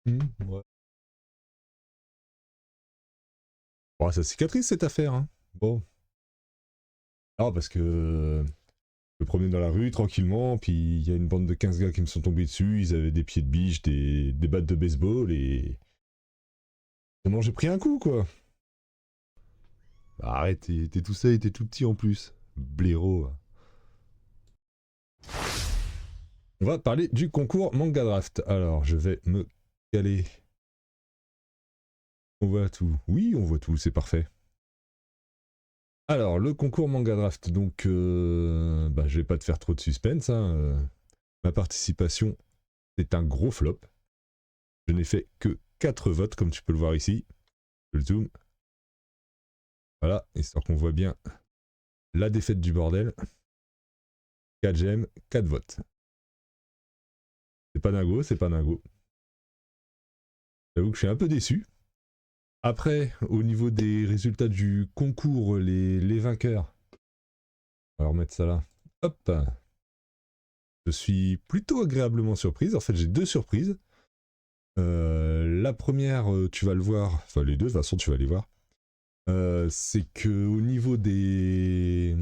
Ouais. Bon, ça cicatrice cette affaire, hein. Bon. Ah, parce que je me promenais dans la rue tranquillement, puis il y a une bande de 15 gars qui me sont tombés dessus, ils avaient des pieds de biche, des battes de baseball, et... Comment j'ai pris un coup, quoi. Bah, arrête, t'es tout ça et t'es tout petit en plus. Blaireau. On va parler du concours Manga Draft. Alors, je vais me caler. On voit tout. Oui, on voit tout, c'est parfait. Alors, le concours Manga Draft, donc, bah, je vais pas te faire trop de suspense, hein. Ma participation, c'est un gros flop. Je n'ai fait que 4 votes, comme tu peux le voir ici. Je le zoom. Voilà, histoire qu'on voit bien la défaite du bordel. 4 j'aime, 4 votes. C'est pas dingo, c'est pas dingo. J'avoue que je suis un peu déçu. Après, au niveau des résultats du concours, les vainqueurs. On va remettre ça là. Hop. Je suis plutôt agréablement surprise. En fait, j'ai 2 surprises. La première, tu vas le voir. Enfin, les deux, de toute façon, tu vas les voir. C'est que au niveau des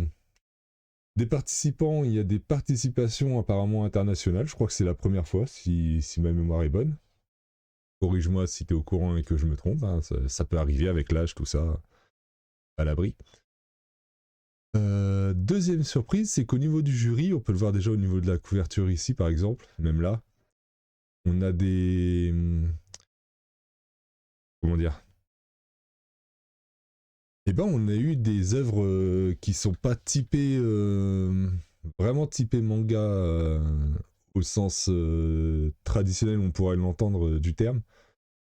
participants, il y a des participations apparemment internationales. Je crois que c'est la première fois, si ma mémoire est bonne. Corrige-moi si tu es au courant et que je me trompe, hein. Ça peut arriver avec l'âge, tout ça, à l'abri. Deuxième surprise, c'est qu'au niveau du jury, on peut le voir déjà au niveau de la couverture ici par exemple, même là, on a des... Comment dire? Eh ben on a eu des œuvres qui sont pas typées... vraiment typées manga au sens traditionnel, on pourrait l'entendre du terme.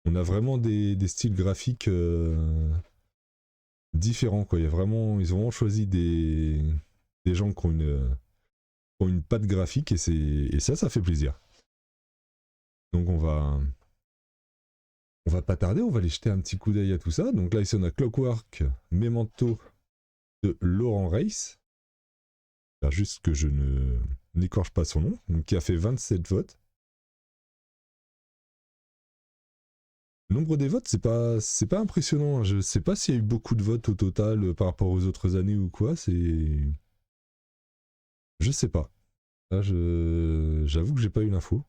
On a vraiment des styles graphiques différents, quoi. Il y a vraiment, ils ont vraiment choisi des gens qui ont une patte graphique et ça fait plaisir. Donc on va pas tarder, on va aller jeter un petit coup d'œil à tout ça. Donc là ici on a Clockwork Memento de Laurent Reiss. Faire juste que je ne n'écorche pas son nom, donc qui a fait 27 votes. Le nombre des votes, c'est pas impressionnant. Je sais pas s'il y a eu beaucoup de votes au total par rapport aux autres années ou quoi. Je sais pas. Là, j'avoue que j'ai pas eu l'info.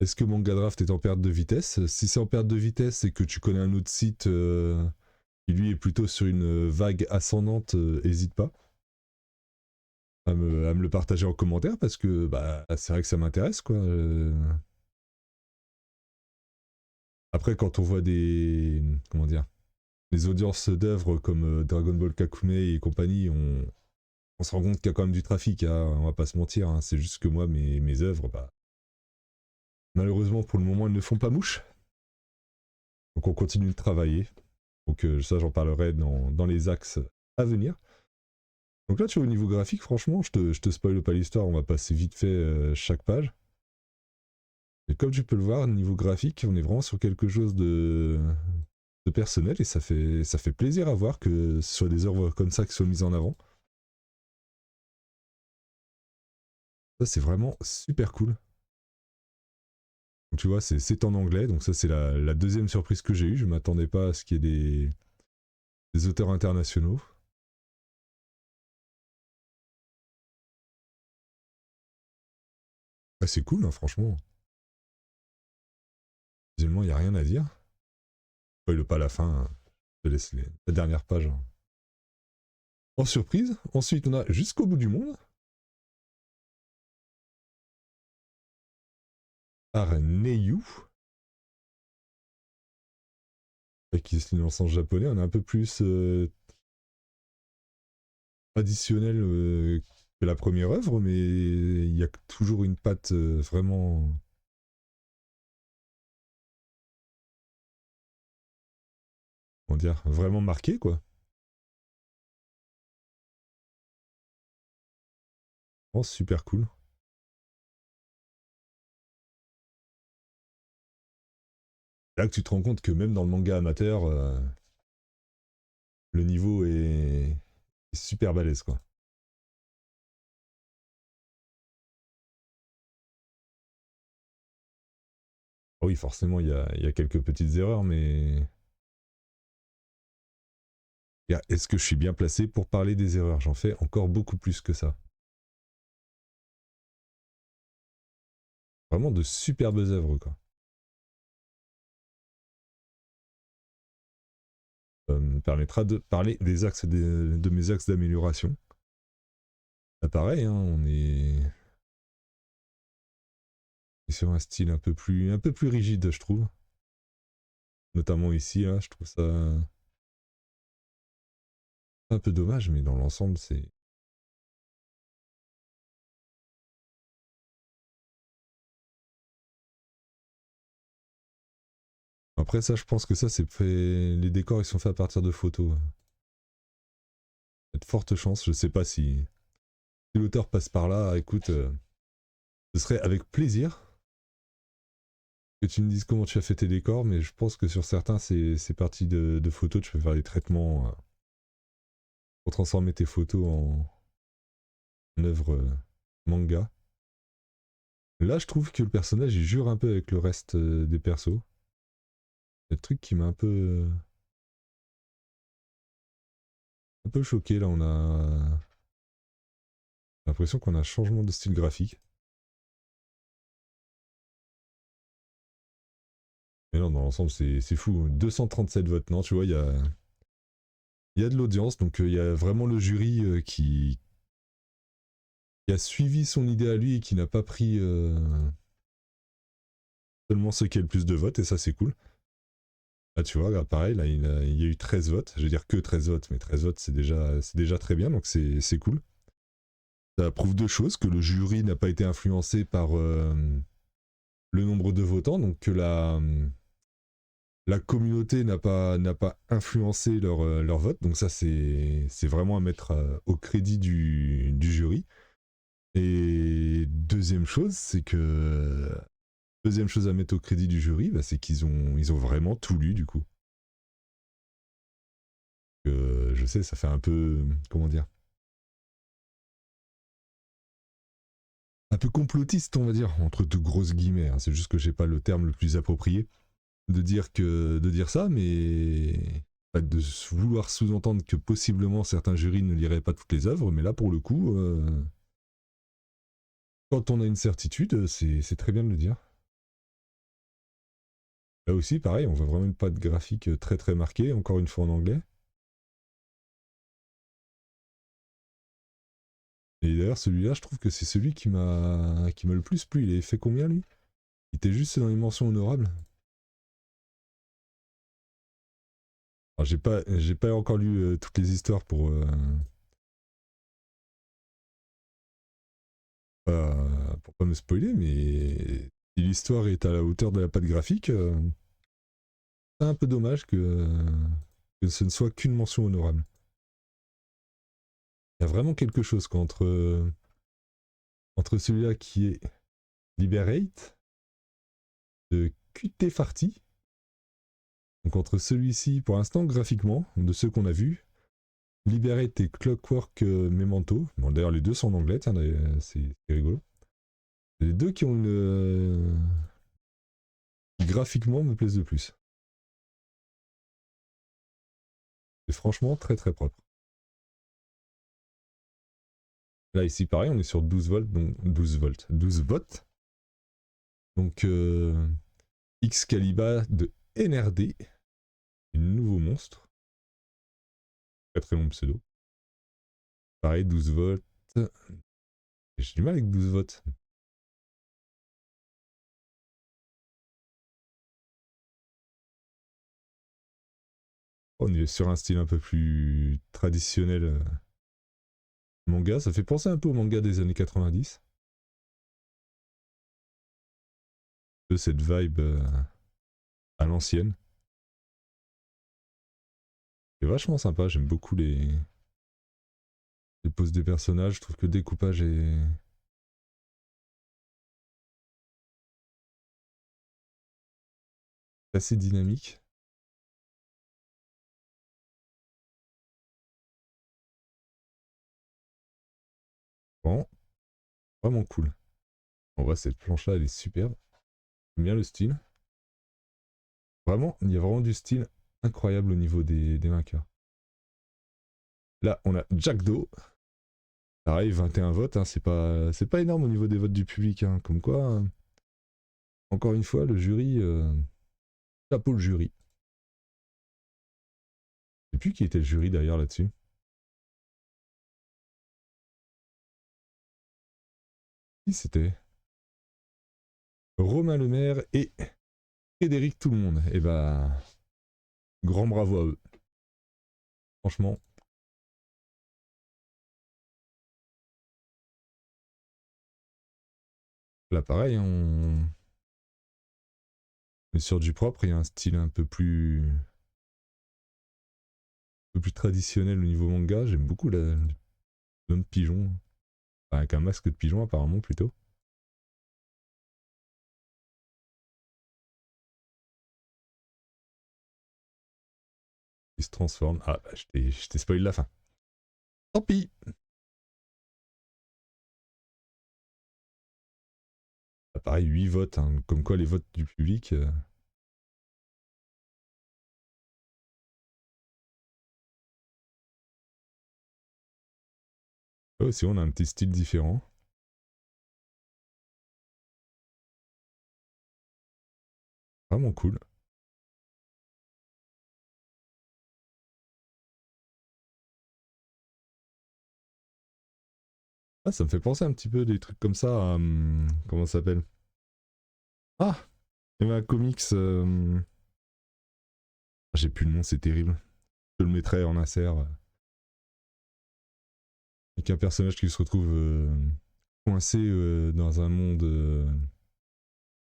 Est-ce que Manga Draft est en perte de vitesse? Si c'est en perte de vitesse et que tu connais un autre site qui lui est plutôt sur une vague ascendante, hésite pas à me le partager en commentaire parce que bah, c'est vrai que ça m'intéresse, quoi. Après, quand on voit des. Comment dire? Les audiences d'œuvres comme Dragon Ball Kakume et compagnie, on se rend compte qu'il y a quand même du trafic, hein, on va pas se mentir. Hein. C'est juste que moi, mes œuvres, bah, malheureusement pour le moment, elles ne font pas mouche. Donc on continue de travailler. Donc ça, j'en parlerai dans les axes à venir. Donc là, tu vois, au niveau graphique, franchement, je te spoil pas l'histoire, on va passer vite fait chaque page. Et comme tu peux le voir, niveau graphique, on est vraiment sur quelque chose de personnel et ça fait plaisir à voir que ce soit des œuvres comme ça qui soient mises en avant. Ça, c'est vraiment super cool. Donc, tu vois, c'est en anglais, donc ça, c'est la deuxième surprise que j'ai eue. Je m'attendais pas à ce qu'il y ait des auteurs internationaux. Ah, c'est cool, hein, franchement. Visuellement, il n'y a rien à dire. Spoil pas la fin, hein. Je te laisse la dernière page. Hein. En surprise, ensuite, on a Jusqu'au bout du monde. Par Neyu. Qui se lit dans le sens japonais. On est un peu plus traditionnel que la première œuvre, mais il y a toujours une patte vraiment. Comment dire? Vraiment marquée, quoi. Oh, super cool. Là que tu te rends compte que même dans le manga amateur, le niveau est super balèze, quoi. Ah oui, forcément, il y a quelques petites erreurs, mais... Est-ce que je suis bien placé pour parler des erreurs? J'en fais encore beaucoup plus que ça. Vraiment de superbes œuvres, quoi. Ça me permettra de parler des axes de mes axes d'amélioration. Là, pareil, hein, on est sur un style un peu plus rigide, je trouve. Notamment ici, là, je trouve ça un peu dommage, mais dans l'ensemble, c'est... Après ça, je pense que ça, c'est fait... Les décors, ils sont faits à partir de photos. Il y a de fortes chances, je sais pas si... Si l'auteur passe par là, écoute, ce serait avec plaisir que tu me dises comment tu as fait tes décors, mais je pense que sur certains, c'est parti de photos, tu peux faire des traitements pour transformer tes photos en œuvre manga. Là, je trouve que le personnage, il jure un peu avec le reste des persos. C'est le truc qui m'a un peu choqué, là, on a l'impression qu'on a un changement de style graphique. Mais non, dans l'ensemble, c'est fou. 237 votes, non, tu vois, il y a de l'audience, donc il y a vraiment le jury qui a suivi son idée à lui et qui n'a pas pris seulement ceux qui a le plus de votes, et ça, c'est cool. Là, tu vois, là, pareil, là, il y a eu 13 votes. Je veux dire que 13 votes, mais 13 votes, c'est déjà très bien, donc c'est cool. Ça prouve deux choses, que le jury n'a pas été influencé par le nombre de votants, donc que la communauté n'a pas influencé leur vote, donc ça c'est vraiment à mettre au crédit du jury. Et deuxième chose, c'est que... Deuxième chose à mettre au crédit du jury, bah, c'est ils ont vraiment tout lu du coup. Je sais, ça fait un peu... Comment dire? Un peu complotiste, on va dire, entre de grosses guillemets, hein. C'est juste que j'ai pas le terme le plus approprié de dire ça, mais de vouloir sous-entendre que possiblement certains jurys ne liraient pas toutes les œuvres, mais là pour le coup, quand on a une certitude, c'est très bien de le dire. Là aussi, pareil, on voit vraiment une patte graphique très très marquée, encore une fois en anglais. Et d'ailleurs, celui-là, je trouve que c'est celui qui m'a le plus plu. Il avait fait combien lui? Il était juste dans les mentions honorables. Alors, j'ai pas encore lu toutes les histoires pour pas me spoiler, mais si l'histoire est à la hauteur de la patte graphique, c'est un peu dommage que ce ne soit qu'une mention honorable. Il y a vraiment quelque chose quoi, entre celui-là qui est Liberate de QT Farty, donc entre celui-ci, pour l'instant, graphiquement, de ceux qu'on a vus, Liberate et Clockwork Memento. Bon, d'ailleurs, les deux sont en anglais, tiens, c'est rigolo. C'est les deux qui ont qui graphiquement me plaisent le plus. C'est franchement très très propre. Là, ici, pareil, on est sur 12 volts, donc 12 volts, 12 votes. Donc, Excalibur de NRD, un nouveau monstre. Très très long pseudo. Pareil, 12 volts. J'ai du mal avec 12 votes. On est sur un style un peu plus traditionnel manga. Ça fait penser un peu au manga des années 90. De cette vibe à l'ancienne. C'est vachement sympa. J'aime beaucoup les poses des personnages. Je trouve que le découpage est assez dynamique. Bon, vraiment cool. On voit cette planche-là, elle est superbe. J'aime bien le style. Vraiment, il y a vraiment du style incroyable au niveau des vainqueurs. Là, on a Jack Doe. Pareil, 21 votes, hein, c'est pas énorme au niveau des votes du public. Hein, comme quoi, encore une fois, le jury... chapeau le jury. Je sais plus qui était le jury d'ailleurs là-dessus. Qui c'était? Romain Lemaire et Frédéric Tout-le-Monde. Et bah, grand bravo à eux. Franchement. Là, pareil, on est sur du propre. Il y a un style un peu plus traditionnel au niveau manga. J'aime beaucoup l'homme pigeon. Enfin, avec un masque de pigeon, apparemment, plutôt. Il se transforme. Ah, bah, je t'ai spoilé la fin. Tant pis. Bah, pareil, 8 votes. Hein, comme quoi, les votes du public. Aussi, on a un petit style différent. Vraiment cool. Ah, ça me fait penser un petit peu des trucs comme ça à... comment ça s'appelle? Ah! Emma Comics... j'ai plus le nom, c'est terrible. Je le mettrai en insert. Avec un personnage qui se retrouve coincé dans un monde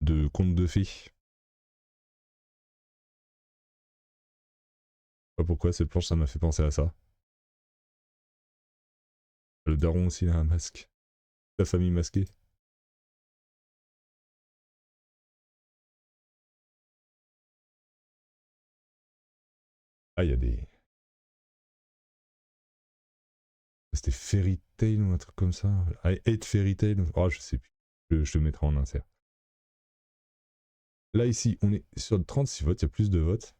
de contes de fées. Je sais pas pourquoi, cette planche, ça m'a fait penser à ça. Le daron aussi, il a un masque. La famille masquée. Ah, il y a des... C'était Fairy Tail ou un truc comme ça. I hate Fairy Tail. Oh, je sais plus. Je te mettrai en insert. Là, ici, on est sur 36 votes. Il y a plus de votes.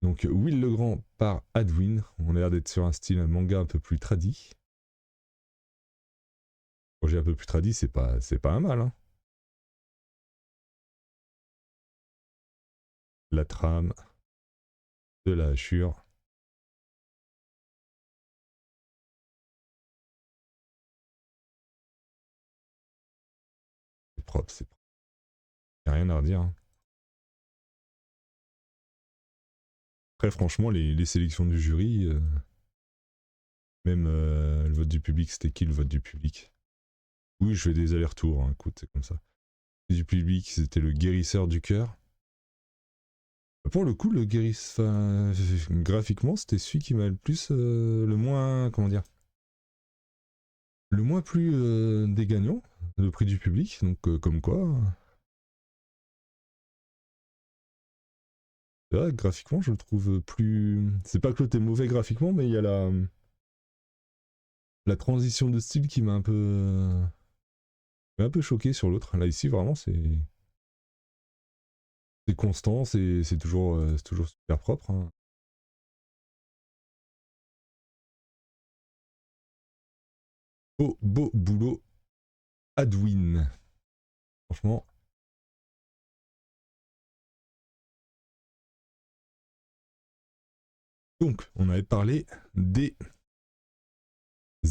Donc, Will Legrand par Adwin. On a l'air d'être sur un style manga un peu plus tradi. Quand j'ai un peu plus tradi, c'est pas un mal. Hein. La trame de la hachure. C'est propre, c'est propre. Y'a rien à redire. Hein. Après, franchement, les sélections du jury, même le vote du public, c'était qui le vote du public? Oui, je fais des allers-retours, hein, écoute, c'est comme ça. Du public, c'était le guérisseur du cœur. Pour le coup, le guérisseur, graphiquement, c'était celui qui m'a le plus, le moins, comment dire, le moins plus des gagnants, le prix du public, donc comme quoi. C'est vrai, graphiquement, je le trouve plus. C'est pas que le t'es mauvais graphiquement, mais il y a la transition de style qui m'a un peu choqué sur l'autre. Là, ici, vraiment, c'est constant, c'est toujours super propre. Hein. Beau boulot, Adwin. Franchement. Donc, on avait parlé des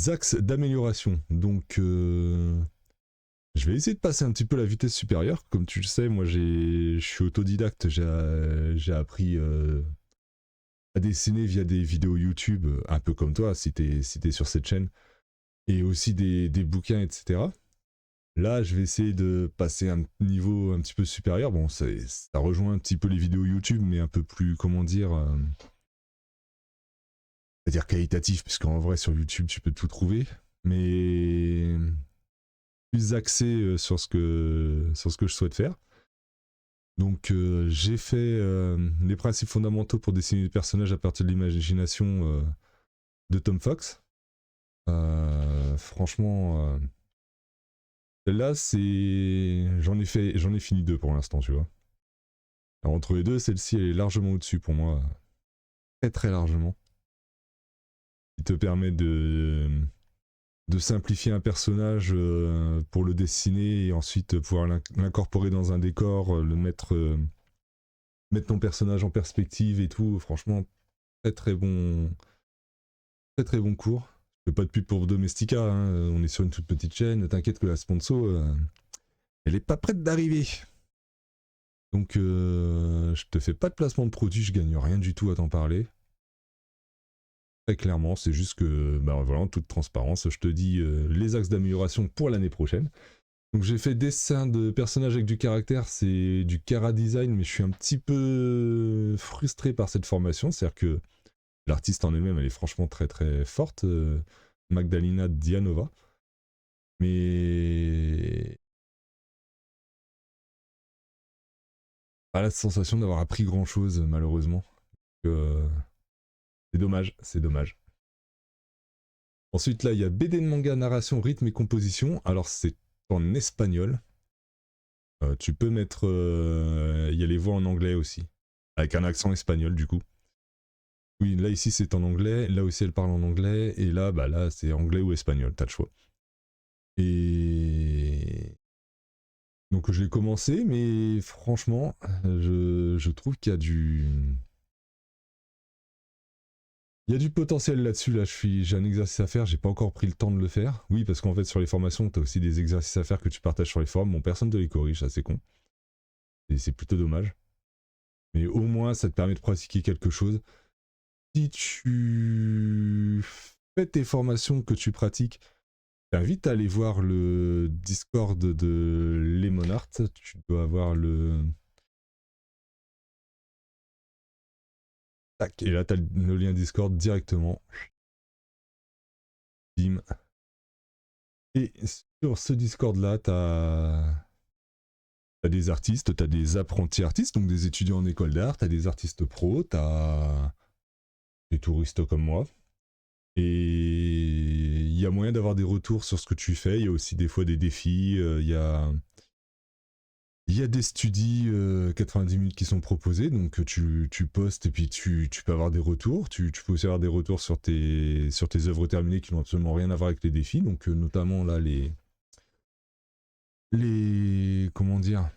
axes d'amélioration. Donc, je vais essayer de passer un petit peu la vitesse supérieure. Comme tu le sais, moi, je suis autodidacte. J'ai appris à dessiner via des vidéos YouTube, un peu comme toi, si t'es sur cette chaîne. Et aussi des bouquins, etc. Là, je vais essayer de passer un niveau un petit peu supérieur. Bon, ça rejoint un petit peu les vidéos YouTube, mais un peu plus, comment dire, c'est-à-dire qualitatif, puisqu'en vrai, sur YouTube, tu peux tout trouver. Mais plus axé sur ce que je souhaite faire. Donc j'ai fait les principes fondamentaux pour dessiner des personnages à partir de l'imagination de Tom Fox. Franchement, là c'est j'en ai fini 2 pour l'instant, tu vois. Alors, entre les deux, celle-ci elle est largement au-dessus pour moi. Très très largement. Qui te permet de simplifier un personnage pour le dessiner et ensuite pouvoir l'incorporer dans un décor, mettre ton personnage en perspective et tout. Franchement, très très bon cours. Je fais pas de pub pour Domestika, hein. On est sur une toute petite chaîne. T'inquiète que la sponsor, elle est pas prête d'arriver. Donc je te fais pas de placement de produit, je gagne rien du tout à t'en parler. Très clairement, c'est juste que, bah voilà, en toute transparence, je te dis les axes d'amélioration pour l'année prochaine. Donc j'ai fait dessin de personnages avec du caractère, c'est du Cara Design, mais je suis un petit peu frustré par cette formation, c'est-à-dire que l'artiste en elle-même, elle est franchement très très forte, Magdalena Dianova, mais pas la sensation d'avoir appris grand-chose, malheureusement. C'est dommage, c'est dommage. Ensuite, là, il y a BD de manga, narration, rythme et composition. Alors, c'est en espagnol. Tu peux mettre... Il y a les voix en anglais aussi. Avec un accent espagnol, du coup. Oui, là, ici, c'est en anglais. Là aussi, elle parle en anglais. Et là, bah là, c'est anglais ou espagnol. T'as le choix. Et... Donc, je l'ai commencé, mais franchement, je trouve qu'il y a du... Il y a du potentiel là-dessus, là j'ai un exercice à faire, j'ai pas encore pris le temps de le faire. Oui, parce qu'en fait sur les formations, t'as aussi des exercices à faire que tu partages sur les forums. Bon, personne te les corrige, ça c'est con. Et c'est plutôt dommage. Mais au moins, ça te permet de pratiquer quelque chose. Si tu fais tes formations que tu pratiques, t'invite à aller voir le Discord de Lemonart. Tu dois avoir le... Tac, et là t'as le lien Discord directement. Bim. Et sur ce Discord là, t'as des artistes, t'as des apprentis artistes, donc des étudiants en école d'art, t'as des artistes pros, t'as des touristes comme moi. Et il y a moyen d'avoir des retours sur ce que tu fais. Il y a aussi des fois des défis. Il y a des studies 90 minutes qui sont proposés. Donc tu postes et puis tu peux avoir des retours. Tu peux aussi avoir des retours sur tes œuvres terminées qui n'ont absolument rien à voir avec les défis. Donc notamment là comment dire,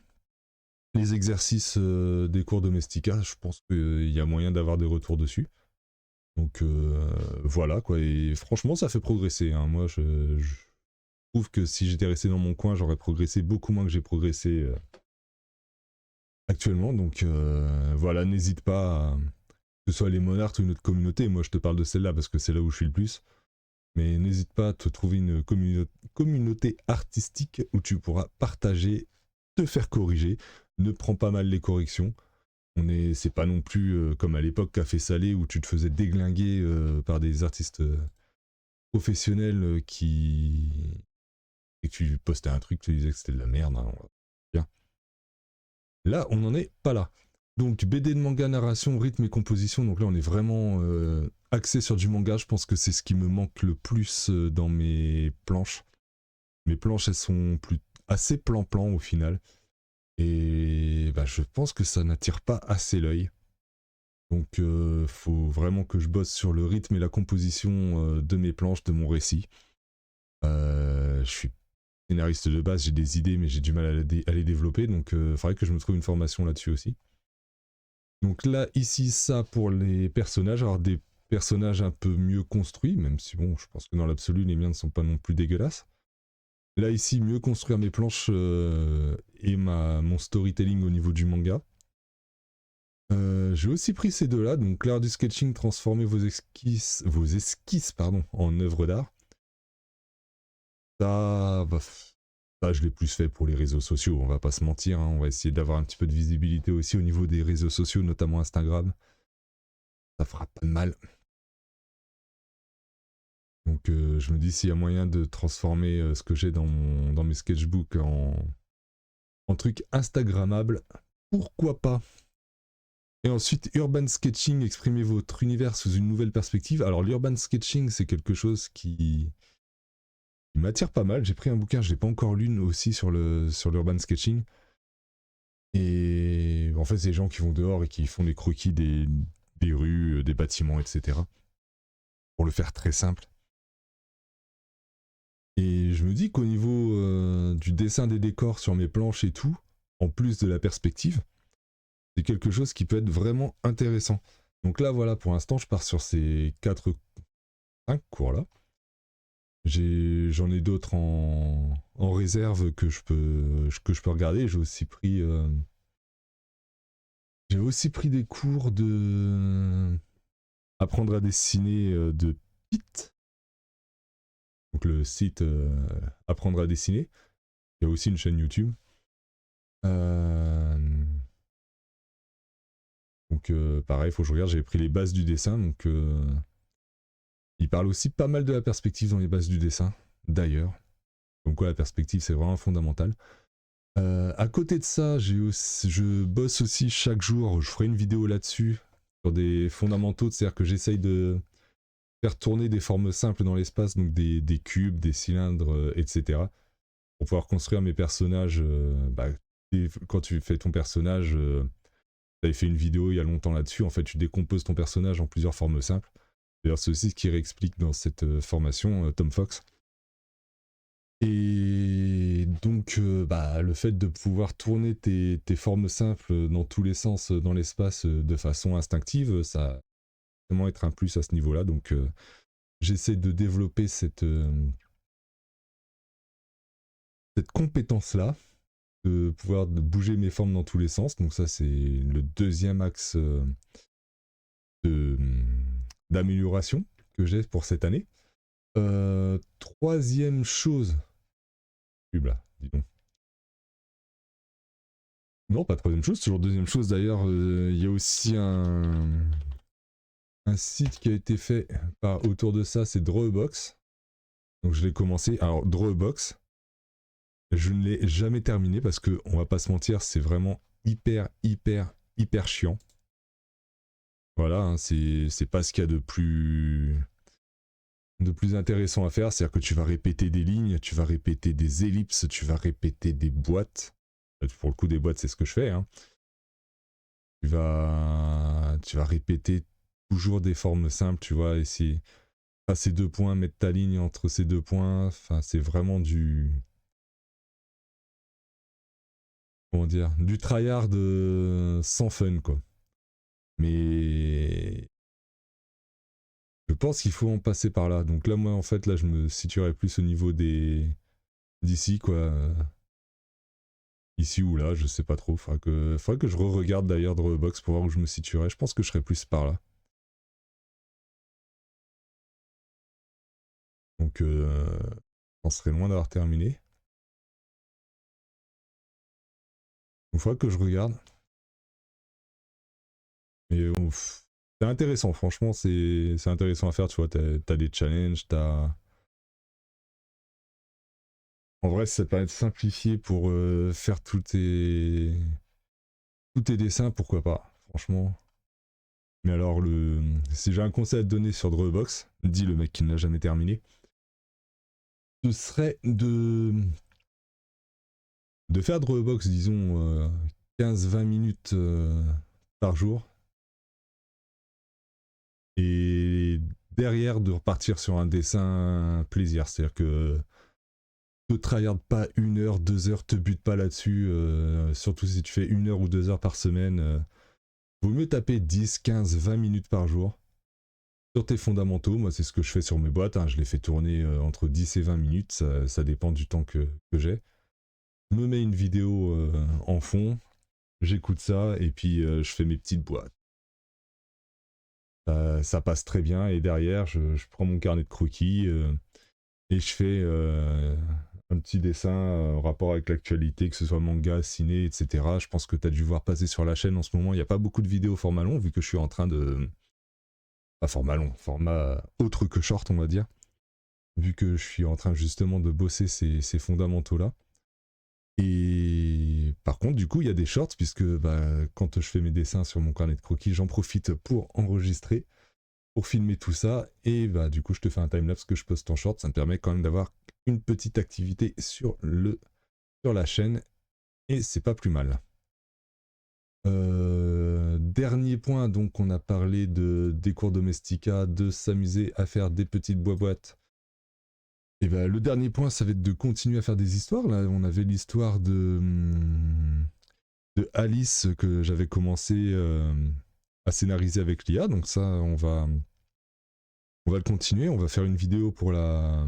les exercices des cours Domestika, je pense qu'il y a moyen d'avoir des retours dessus. Donc voilà quoi, et franchement ça fait progresser, hein. Moi je trouve que si j'étais resté dans mon coin, j'aurais progressé beaucoup moins que j'ai progressé actuellement. Donc voilà, n'hésite pas, que ce soit les Monarques ou une autre communauté, moi je te parle de celle-là parce que c'est là où je suis le plus, mais n'hésite pas à te trouver une communauté artistique où tu pourras partager, te faire corriger, ne prends pas mal les corrections. C'est pas non plus comme à l'époque Café Salé où tu te faisais déglinguer par des artistes professionnels et que tu postais un truc, tu disais que c'était de la merde. Hein. Bien. Là, on n'en est pas là. Donc BD de manga, narration, rythme et composition. Donc là, on est vraiment axé sur du manga. Je pense que c'est ce qui me manque le plus dans mes planches. Mes planches, elles sont assez plan-plan au final. Et bah, je pense que ça n'attire pas assez l'œil. Donc faut vraiment que je bosse sur le rythme et la composition de mes planches, de mon récit. Je suis scénariste de base, j'ai des idées mais j'ai du mal à les développer, donc il faudrait que je me trouve une formation là-dessus aussi. Donc là, ici, ça pour les personnages. Alors des personnages un peu mieux construits, même si bon, je pense que dans l'absolu, les miens ne sont pas non plus dégueulasses. Là, ici, mieux construire mes planches et mon storytelling au niveau du manga. J'ai aussi pris ces deux-là, donc l'art du sketching, transformer vos esquisses pardon, en œuvres d'art. Ça, bah, ça, je l'ai plus fait pour les réseaux sociaux, on va pas se mentir, hein. On va essayer d'avoir un petit peu de visibilité aussi au niveau des réseaux sociaux, notamment Instagram. Ça fera pas de mal. Donc je me dis s'il y a moyen de transformer ce que j'ai dans mes sketchbooks en truc Instagrammable, pourquoi pas. Et ensuite, urban sketching, exprimer votre univers sous une nouvelle perspective. Alors l'urban sketching, c'est quelque chose qui m'attire pas mal. J'ai pris un bouquin, je l'ai pas encore lu aussi sur l'urban sketching. Et en fait, c'est les gens qui vont dehors et qui font des croquis des rues, des bâtiments, etc. Pour le faire très simple. Et je me dis qu'au niveau du dessin des décors sur mes planches et tout, en plus de la perspective, c'est quelque chose qui peut être vraiment intéressant. Donc là, voilà, pour l'instant, je pars sur ces 5 cours-là. J'en ai d'autres en réserve que je peux regarder. J'ai aussi pris des cours de apprendre à dessiner de Pete. Donc le site apprendre à dessiner. Il y a aussi une chaîne YouTube. Donc pareil, il faut que je regarde. J'avais pris les bases du dessin. Donc il parle aussi pas mal de la perspective dans les bases du dessin, d'ailleurs. Donc quoi, la perspective, c'est vraiment fondamental. À côté de ça, je bosse aussi chaque jour. Je ferai une vidéo là-dessus sur des fondamentaux. C'est-à-dire que j'essaye de faire tourner des formes simples dans l'espace, donc des cubes, des cylindres, etc. Pour pouvoir construire mes personnages. Quand tu fais ton personnage, tu avais fait une vidéo il y a longtemps là-dessus. En fait, tu décomposes ton personnage en plusieurs formes simples. D'ailleurs, c'est aussi ce qui réexplique dans cette formation Tom Fox. Et donc, le fait de pouvoir tourner tes formes simples dans tous les sens dans l'espace de façon instinctive, ça va vraiment être un plus à ce niveau-là. Donc, j'essaie de développer cette compétence-là, de pouvoir bouger mes formes dans tous les sens. Donc ça, c'est le deuxième axe d'amélioration que j'ai pour cette année. Troisième chose... Là, dis donc. Non, pas troisième chose, toujours deuxième chose d'ailleurs. Il y a aussi un site qui a été fait autour de ça, c'est Drawbox. Donc je l'ai commencé. Alors Drawbox, je ne l'ai jamais terminé parce que, on va pas se mentir, c'est vraiment hyper chiant. Voilà, hein, c'est pas ce qu'il y a de plus intéressant à faire. C'est-à-dire que tu vas répéter des lignes, tu vas répéter des ellipses, tu vas répéter des boîtes. Pour le coup, des boîtes, c'est ce que je fais. Hein. Tu vas répéter toujours des formes simples, tu vois, essayer passer 2 points, mettre ta ligne entre ces 2 points. Enfin, c'est vraiment du tryhard sans fun, quoi. Mais je pense qu'il faut en passer par là. Donc là, moi, en fait, là, je me situerais plus au niveau d'ici, quoi. Ici ou là, je sais pas trop. Faudrait que je re-regarde d'ailleurs Dropbox pour voir où je me situerais. Je pense que je serais plus par là. Donc, on serait loin d'avoir terminé. Il faudrait que je regarde. Mais c'est intéressant, franchement, c'est intéressant à faire. Tu vois, t'as des challenges, En vrai, ça permet de simplifier pour faire tous tes dessins, pourquoi pas, franchement. Mais alors, si j'ai un conseil à te donner sur Drawbox, dit le mec qui ne l'a jamais terminé, ce serait de faire Drawbox, disons, 15-20 minutes par jour. Et derrière, de repartir sur un dessin plaisir. C'est-à-dire que te tryhard pas 1 heure, 2 heures, te bute pas là-dessus. Surtout si tu fais 1 heure ou 2 heures par semaine. Vaut mieux taper 10, 15, 20 minutes par jour sur tes fondamentaux. Moi, c'est ce que je fais sur mes boîtes. Hein. Je les fais tourner entre 10 et 20 minutes. Ça dépend du temps que j'ai. Je me mets une vidéo en fond. J'écoute ça et puis je fais mes petites boîtes. Ça passe très bien. Et derrière, je prends mon carnet de croquis et je fais un petit dessin en rapport avec l'actualité, que ce soit manga, ciné, etc. Je pense que tu as dû voir passer sur la chaîne en ce moment. Il n'y a pas beaucoup de vidéos format long, vu que je suis en train de... Pas format long, format autre que short, on va dire. Vu que je suis en train justement de bosser ces fondamentaux-là. Et par contre, du coup, il y a des shorts, puisque quand je fais mes dessins sur mon carnet de croquis, j'en profite pour enregistrer, pour filmer tout ça. Et du coup, je te fais un timelapse que je poste en short. Ça me permet quand même d'avoir une petite activité sur la chaîne. Et c'est pas plus mal. dernier point, donc on a parlé des cours domestica, de s'amuser à faire des petites boîtes. Et ben le dernier point, ça va être de continuer à faire des histoires. Là, on avait l'histoire de Alice que j'avais commencé à scénariser avec l'IA. Donc ça, on va le continuer. On va faire une vidéo pour la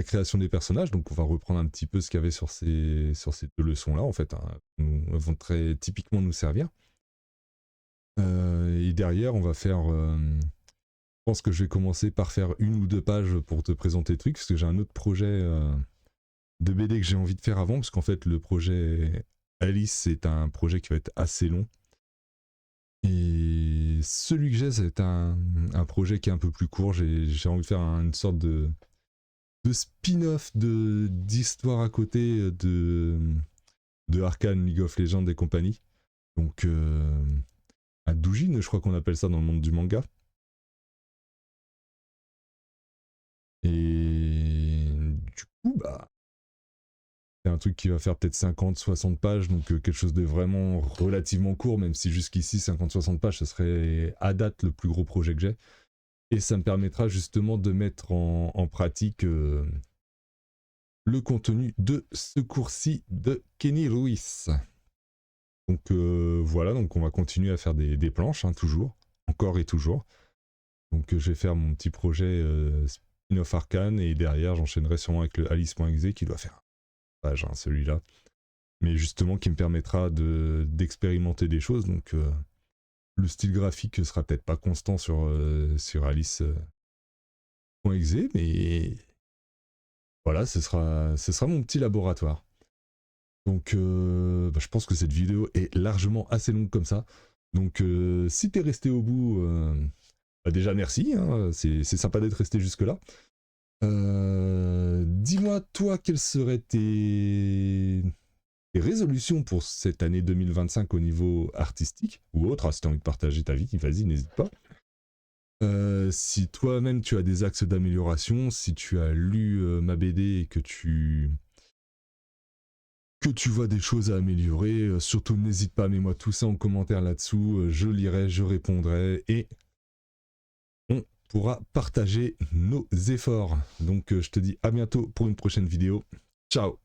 création des personnages. Donc on va reprendre un petit peu ce qu'il y avait sur ces 2 leçons-là, en fait. Hein. Elles vont très typiquement nous servir. Et derrière, on va faire... je pense que je vais commencer par faire 1 ou 2 pages pour te présenter le truc, parce que j'ai un autre projet de BD que j'ai envie de faire avant, parce qu'en fait, le projet Alice, c'est un projet qui va être assez long. Et celui que j'ai, c'est un projet qui est un peu plus court. J'ai envie de faire une sorte de spin-off d'histoire à côté de Arcane, League of Legends et compagnie. Donc, un doujin, je crois qu'on appelle ça dans le monde du manga. Et du coup, bah, c'est un truc qui va faire peut-être 50-60 pages, donc quelque chose de vraiment relativement court, même si jusqu'ici 50-60 pages, ce serait à date le plus gros projet que j'ai. Et ça me permettra justement de mettre en pratique le contenu de ce cours-ci de Kenny Ruiz. Donc voilà, donc on va continuer à faire des planches, hein, toujours, encore et toujours. Donc je vais faire mon petit projet spin-off Arcane, et derrière j'enchaînerai sûrement avec le Alice.exe qui doit faire un page, hein, celui-là. Mais justement qui me permettra d'expérimenter des choses. Donc le style graphique sera peut-être pas constant sur Alice.exe, mais voilà, ce sera mon petit laboratoire. Donc je pense que cette vidéo est largement assez longue comme ça. Donc si t'es resté au bout, bah déjà merci, hein, c'est sympa d'être resté jusque là. Dis-moi toi quelles seraient tes résolutions pour cette année 2025 au niveau artistique ou autre, hein, si tu as envie de partager ta vie, vas-y, n'hésite pas. Si toi-même tu as des axes d'amélioration, si tu as lu ma BD et que tu vois des choses à améliorer, surtout n'hésite pas, mets-moi tout ça en commentaire là-dessous, je lirai, je répondrai et on pourra partager nos efforts. Donc je te dis à bientôt pour une prochaine vidéo. Ciao!